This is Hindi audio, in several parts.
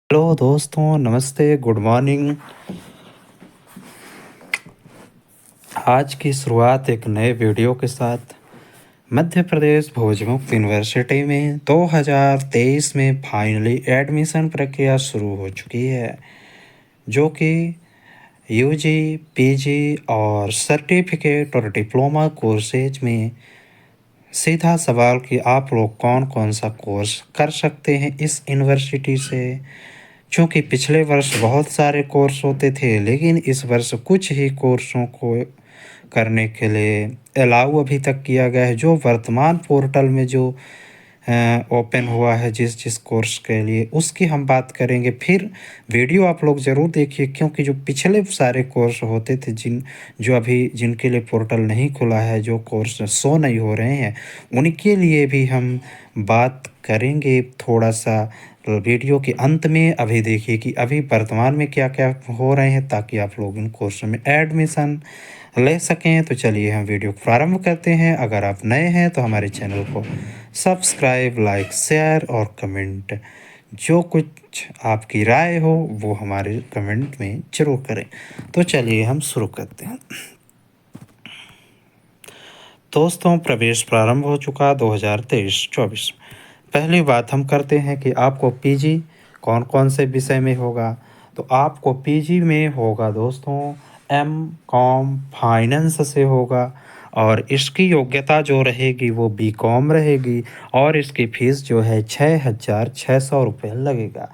हेलो दोस्तों, नमस्ते, गुड मॉर्निंग। आज की शुरुआत एक नए वीडियो के साथ। मध्य प्रदेश भोजमुक्त यूनिवर्सिटी में 2023 में फाइनली एडमिशन प्रक्रिया शुरू हो चुकी है, जो कि यूजी, पीजी और सर्टिफिकेट और डिप्लोमा कोर्सेज में। सीधा सवाल कि आप लोग कौन कौन सा कोर्स कर सकते हैं इस यूनिवर्सिटी से। चूँकि पिछले वर्ष बहुत सारे कोर्स होते थे, लेकिन इस वर्ष कुछ ही कोर्सों को करने के लिए अलाउ अभी तक किया गया है। जो वर्तमान पोर्टल में जो ओपन हुआ है जिस जिस कोर्स के लिए, उसकी हम बात करेंगे। फिर वीडियो आप लोग ज़रूर देखिए, क्योंकि जो पिछले सारे कोर्स होते थे जो अभी जिनके लिए पोर्टल नहीं खुला है, जो कोर्स शो नहीं हो रहे हैं, उनके लिए भी हम बात करेंगे थोड़ा सा वीडियो के अंत में। अभी देखिए कि अभी वर्तमान में क्या क्या हो रहे हैं, ताकि आप लोग इन कोर्सों में एडमिशन ले सकें। तो चलिए हम वीडियो प्रारंभ करते हैं। अगर आप नए हैं तो हमारे चैनल को सब्सक्राइब, लाइक, शेयर और कमेंट, जो कुछ आपकी राय हो वो हमारे कमेंट में ज़रूर करें। तो चलिए हम शुरू करते हैं। दोस्तों, प्रवेश प्रारंभ हो चुका 2023-24। पहली बात हम करते हैं कि आपको पीजी कौन कौन से विषय में होगा। तो आपको पीजी में होगा दोस्तों एम कॉम फाइनेंस से होगा, और इसकी योग्यता जो रहेगी वो बी कॉम रहेगी, और इसकी फ़ीस जो है 6,600 रुपये लगेगा।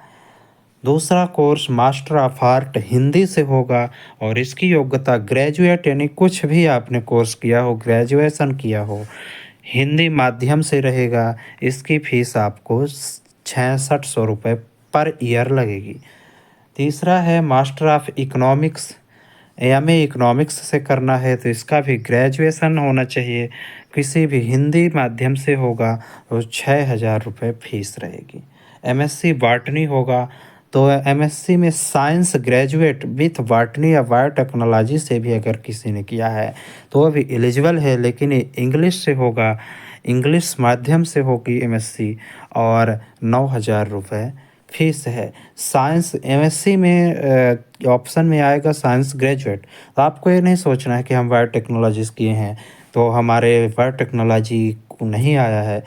दूसरा course master of art Hindi से होगा, और इसकी योग्यता ग्रेजुएट यानी कुछ भी आपने कोर्स किया हो, ग्रेजुएशन किया हो, हिंदी माध्यम से रहेगा। इसकी फ़ीस आपको 6,600 रुपये पर ईयर लगेगी। तीसरा है master of economics, MA economics से करना है तो इसका भी ग्रेजुएशन होना चाहिए, किसी भी हिंदी माध्यम से होगा, तो 6,000 रुपये फ़ीस रहेगी। एमएससी बॉटनी होगा, तो एमएससी में साइंस ग्रेजुएट विथ बॉटनी या बायोटेक्नोलॉजी से भी अगर किसी ने किया है तो वह भी एलिजिबल है, लेकिन ये इंग्लिश से होगा, इंग्लिश माध्यम से होगी एमएससी, और 9,000 रुपये फीस है। साइंस एमएससी में ऑप्शन में आएगा साइंस ग्रेजुएट। तो आपको ये नहीं सोचना है कि हम बायोटेक्नोलॉजीज़ किए हैं तो हमारे बायोटेक्नोलॉजी को नहीं आया है।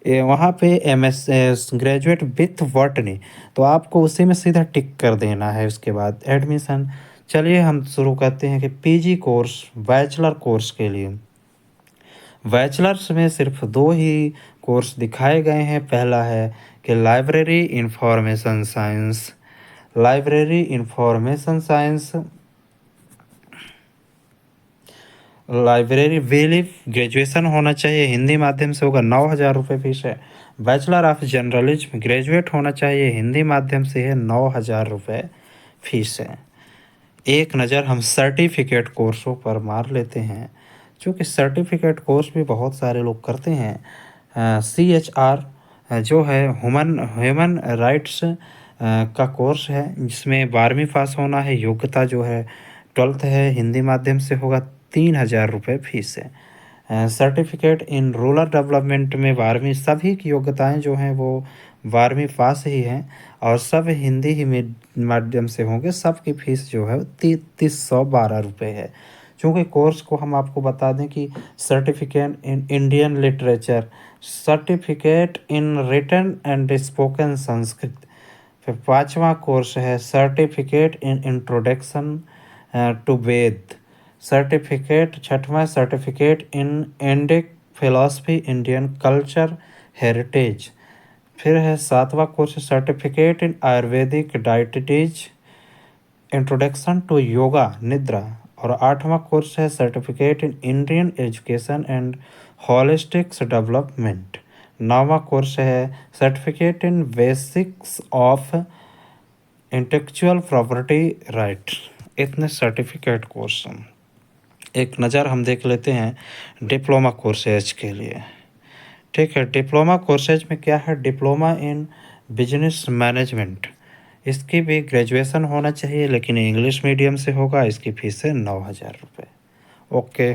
वहाँ पे एमएस ग्रेजुएट विथ बॉटनी, तो आपको उसी में सीधा टिक कर देना है, उसके बाद एडमिशन। चलिए हम शुरू करते हैं कि पीजी कोर्स बैचलर कोर्स के लिए। बैचलर्स में सिर्फ दो ही कोर्स दिखाए गए हैं। पहला है कि library information science, library information science, library will graduation होना चाहिए, हिंदी माध्यम से होगा, 9,000 रुपये फीस है। बैचलर ऑफ जर्नलिज्म ग्रेजुएट होना चाहिए, हिंदी माध्यम से है, 9,000 रुपये फीस है। एक नज़र हम सर्टिफिकेट कोर्सों पर मार लेते हैं, क्योंकि सर्टिफिकेट कोर्स भी बहुत सारे लोग करते हैं। CHR जो है ह्यूमन ह्यूमन राइट्स का कोर्स है, जिसमें 12वीं पास होना है। योग्यता जो है 12th है, हिंदी माध्यम से होगा, 3,000 रुपये फीस है। सर्टिफिकेट इन रूरल डेवलपमेंट में 12वीं, सभी की योग्यताएं जो हैं वो 12वीं पास ही हैं, और सब हिंदी ही में माध्यम से होंगे। सब की फ़ीस जो है 3,312 रुपये है। चूँकि कोर्स को हम आपको बता दें कि certificate in Indian literature, certificate in written and spoken Sanskrit. फिर पांचवा कोर्स है certificate in introduction to Veda. Certificate छठवां certificate in Indic philosophy Indian culture heritage. फिर है सातवां course certificate in Ayurvedic dietetics, introduction to yoga nidra. और आठवां कोर्स है certificate in Indian education and holistics development. नौवां कोर्स है certificate in basics of intellectual property right. इतने सर्टिफिकेट कोर्स हैं। एक नज़र हम देख लेते हैं डिप्लोमा कोर्सेज के लिए। ठीक है, डिप्लोमा कोर्सेज में क्या है, डिप्लोमा इन बिजनेस मैनेजमेंट, इसकी भी ग्रेजुएशन होना चाहिए, लेकिन इंग्लिश मीडियम से होगा। इसकी फ़ीस है 9,000 रुपये। ओके,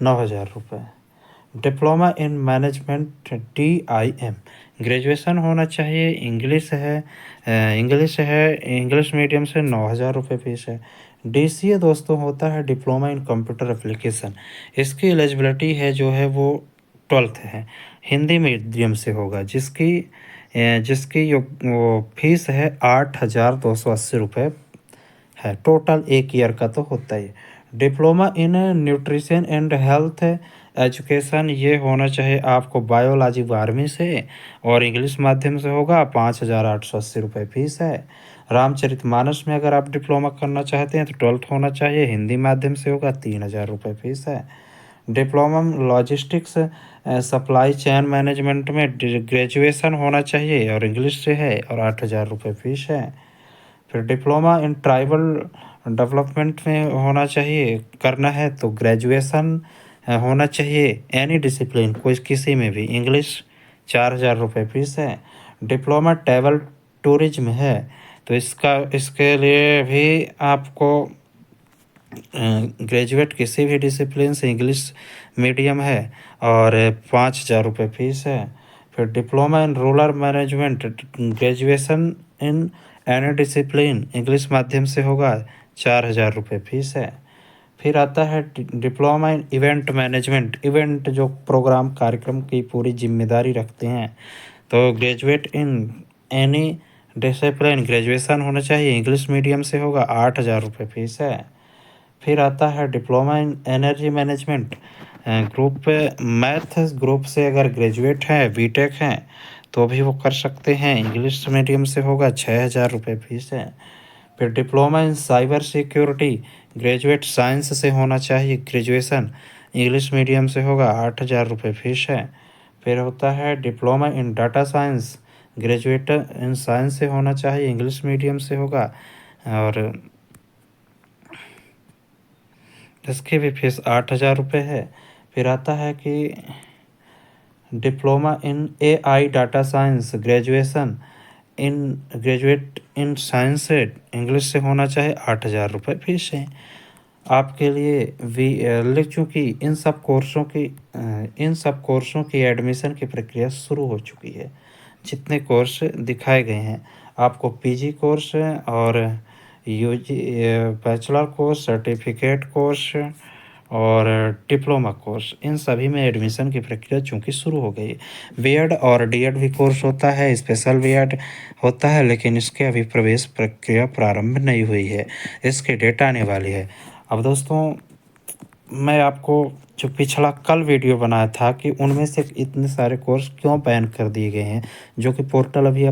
9,000 रुपये। Diploma in management DIM, graduation होना चाहिए, इंग्लिश मीडियम से 9,000 रुपये फ़ीस है। डीसीए दोस्तों होता है डिप्लोमा इन कंप्यूटर एप्लीकेशन। इसकी एलिजिबिलिटी है जो है वो 12th है, हिंदी मीडियम से होगा, जिसकी जो वो फ़ीस है 8,280 रुपये है। टोटल 1 ईयर का तो होता ही है। Diploma in nutrition and health education ये होना चाहिए आपको बायोलॉजी 12वीं से और इंग्लिश माध्यम से होगा, 5,880 रुपये फ़ीस है। रामचरितमानस में अगर आप डिप्लोमा करना चाहते हैं तो 12th होना चाहिए, हिंदी माध्यम से होगा, 3,000 रुपये फ़ीस है। Diploma logistics supply chain management में ग्रेजुएशन होना चाहिए और इंग्लिश से है और 8,000 रुपये फ़ीस है। फिर डिप्लोमा इन ट्राइबल डेवलपमेंट में होना चाहिए, करना है तो ग्रेजुएशन होना चाहिए एनी डिसिप्लिन, कोई किसी में भी, इंग्लिश, 4,000 रुपये फ़ीस है। डिप्लोमा ट्रैवल टूरिज्म है तो इसके लिए भी आपको ग्रेजुएट किसी भी डिसिप्लिन से, इंग्लिश मीडियम है और 5,000 रुपये फ़ीस है। फिर diploma in rural management graduation in any discipline, English माध्यम से होगा, 4,000 रुपये फ़ीस है। फिर आता है diploma in event management, event जो प्रोग्राम कार्यक्रम की पूरी जिम्मेदारी रखते हैं, तो graduate in any discipline graduation होना चाहिए, इंग्लिश मीडियम से होगा, 8,000 रुपये फ़ीस है। फिर आता है diploma in energy management group, math group से अगर ग्रेजुएट हैं, बीटेक हैं तो भी वो कर सकते हैं, इंग्लिश मीडियम से होगा, 6,000 रुपये फ़ीस है। फिर diploma in cyber security graduate science से होना चाहिए, ग्रेजुएशन इंग्लिश मीडियम से होगा, 8,000 रुपये फ़ीस है। फिर होता है diploma in data science, graduate in science से होना चाहिए, इंग्लिश मीडियम से होगा और इसकी भी फीस 8,000 रुपये है। फिर आता है कि diploma in AI data science graduate in science से इंग्लिश से होना चाहिए, 8,000 रुपये फीस है। आपके लिए चूँकि इन सब कोर्सों की एडमिशन की प्रक्रिया शुरू हो चुकी है। जितने कोर्स दिखाए गए हैं आपको, पीजी कोर्स और UG bachelor course, certificate course और डिप्लोमा कोर्स, इन सभी में एडमिशन की प्रक्रिया चूँकि शुरू हो गई है। बीएड और डीएड भी कोर्स होता है, स्पेशल बीएड होता है, लेकिन इसके अभी प्रवेश प्रक्रिया प्रारंभ नहीं हुई है, इसकी डेट आने वाली है। अब दोस्तों, मैं आपको जो पिछला कल वीडियो बनाया था कि उनमें से इतने सारे कोर्स क्यों बैन कर दिए गए हैं, जो कि पोर्टल अभी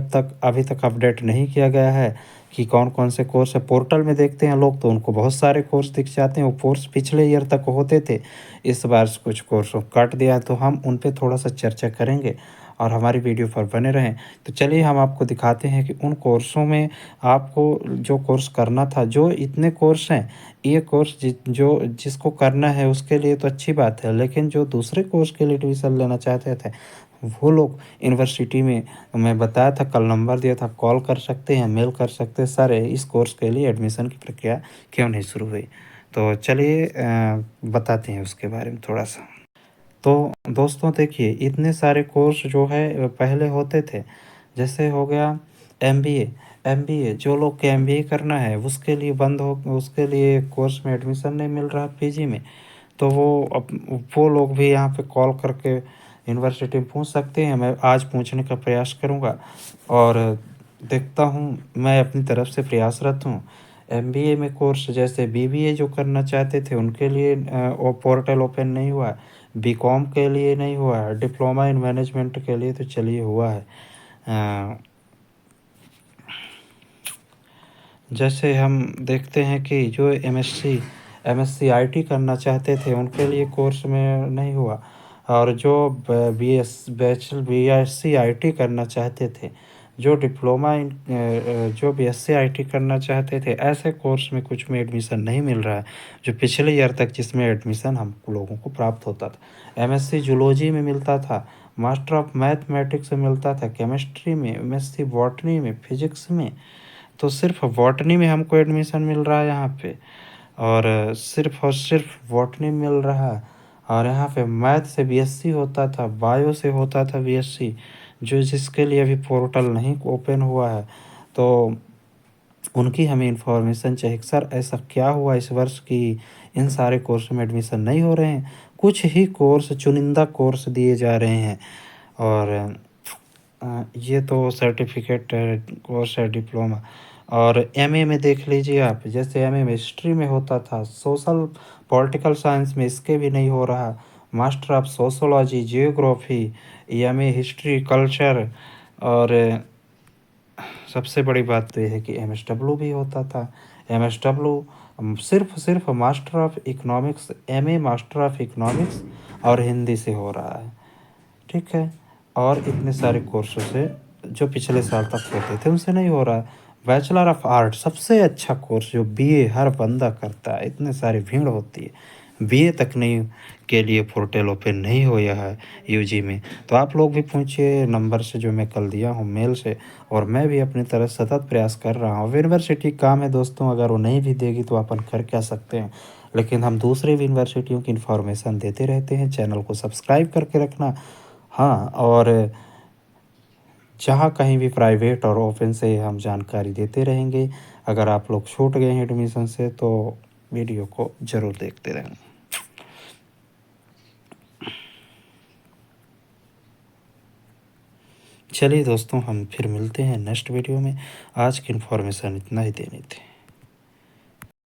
तक अपडेट नहीं किया गया है कि कौन कौन से कोर्स है। पोर्टल में देखते हैं लोग तो उनको बहुत सारे कोर्स दिख जाते हैं, वो कोर्स पिछले ईयर तक होते थे, इस बार कुछ कोर्स काट दिया है, तो हम उन पे थोड़ा सा चर्चा करेंगे और हमारी वीडियो पर बने रहें। तो चलिए हम आपको दिखाते हैं कि उन कोर्सों में आपको जो कोर्स करना था, जो इतने कोर्स हैं, ये कोर्स जिसको करना है उसके लिए तो अच्छी बात है, लेकिन जो दूसरे कोर्स के लिए एडमिशन लेना चाहते थे वो लोग यूनिवर्सिटी में, मैं बताया था कल, नंबर दिया था, कॉल कर सकते हैं, मेल कर सकते हैं, सर इस कोर्स के लिए एडमिशन की प्रक्रिया क्यों नहीं शुरू हुई। तो चलिए बताते हैं उसके बारे में थोड़ा सा। तो दोस्तों देखिए, इतने सारे कोर्स जो है पहले होते थे, जैसे हो गया एमबीए, जो लोग के एमबीए करना है उसके लिए कोर्स में एडमिशन नहीं मिल रहा पीजी में, तो वो लोग भी यहाँ पे कॉल करके यूनिवर्सिटी में पूछ सकते हैं। मैं आज पूछने का प्रयास करूँगा और देखता हूँ, मैं अपनी तरफ से प्रयासरत हूँ। एमबीए में कोर्स जैसे बीबीए जो करना चाहते थे उनके लिए वो पोर्टल ओपन नहीं हुआ है, बीकॉम के लिए नहीं हुआ है, डिप्लोमा इन मैनेजमेंट के लिए तो चलिए हुआ है। जैसे हम देखते हैं कि जो एमएससी आईटी करना चाहते थे उनके लिए कोर्स में नहीं हुआ, और जो बीएससी आईटी करना चाहते थे, जो बीएससी आईटी करना चाहते थे, ऐसे कोर्स में कुछ में एडमिशन नहीं मिल रहा है, जो पिछले ईयर तक जिसमें एडमिशन हम लोगों को प्राप्त होता था। एमएससी जूलॉजी में मिलता था, मास्टर ऑफ मैथमेटिक्स में मिलता था, केमिस्ट्री में, एमएससी बॉटनी में, फिजिक्स में, तो सिर्फ बॉटनी में हमको एडमिशन मिल रहा है यहाँ पे, और सिर्फ बॉटनी मिल रहा है। और यहाँ पे मैथ से बीएससी होता था, बायो से होता था बीएससी, जो जिसके लिए अभी पोर्टल नहीं ओपन हुआ है, तो उनकी हमें इन्फॉर्मेशन चाहिए कि सर ऐसा क्या हुआ इस वर्ष कि इन सारे कोर्स में एडमिशन नहीं हो रहे हैं। कुछ ही कोर्स, चुनिंदा कोर्स दिए जा रहे हैं। और ये तो सर्टिफिकेट कोर्स है, डिप्लोमा। और एमए में देख लीजिए आप, जैसे एमए में हिस्ट्री में होता था, सोशल पॉलिटिकल साइंस में इसके भी नहीं हो रहा। Master of sociology, geography, MA history, culture. और सबसे बड़ी बात तो ये है कि एमएसडब्ल्यू भी होता था। एमएसडब्ल्यू सिर्फ master of economics, MA master of economics और हिंदी से हो रहा है, ठीक है। और इतने सारे कोर्सों से जो पिछले साल तक होते थे उनसे नहीं हो रहा है। बैचलर ऑफ आर्ट सबसे अच्छा कोर्स जो बीए हर बंदा करता है, इतने सारी भीड़ होती है, बीए तक नहीं के लिए पोर्टल ओपन नहीं हुआ है यूजी में। तो आप लोग भी पूछिए नंबर से जो मैं कल दिया हूँ मेल से, और मैं भी अपनी तरफ सतत प्रयास कर रहा हूँ। यूनिवर्सिटी काम है दोस्तों, अगर वो नहीं भी देगी तो अपन कर क्या सकते हैं, लेकिन हम दूसरी यूनिवर्सिटियों की इन्फॉर्मेशन देते रहते हैं। चैनल को सब्सक्राइब करके रखना। हाँ, और जहाँ कहीं भी प्राइवेट और ओपन से हम जानकारी देते रहेंगे। अगर आप लोग छूट गए हैं एडमिशन से तो वीडियो को ज़रूर देखते रहें। चलिए दोस्तों, हम फिर मिलते हैं नेक्स्ट वीडियो में। आज की इन्फॉर्मेशन इतना ही देनी थी।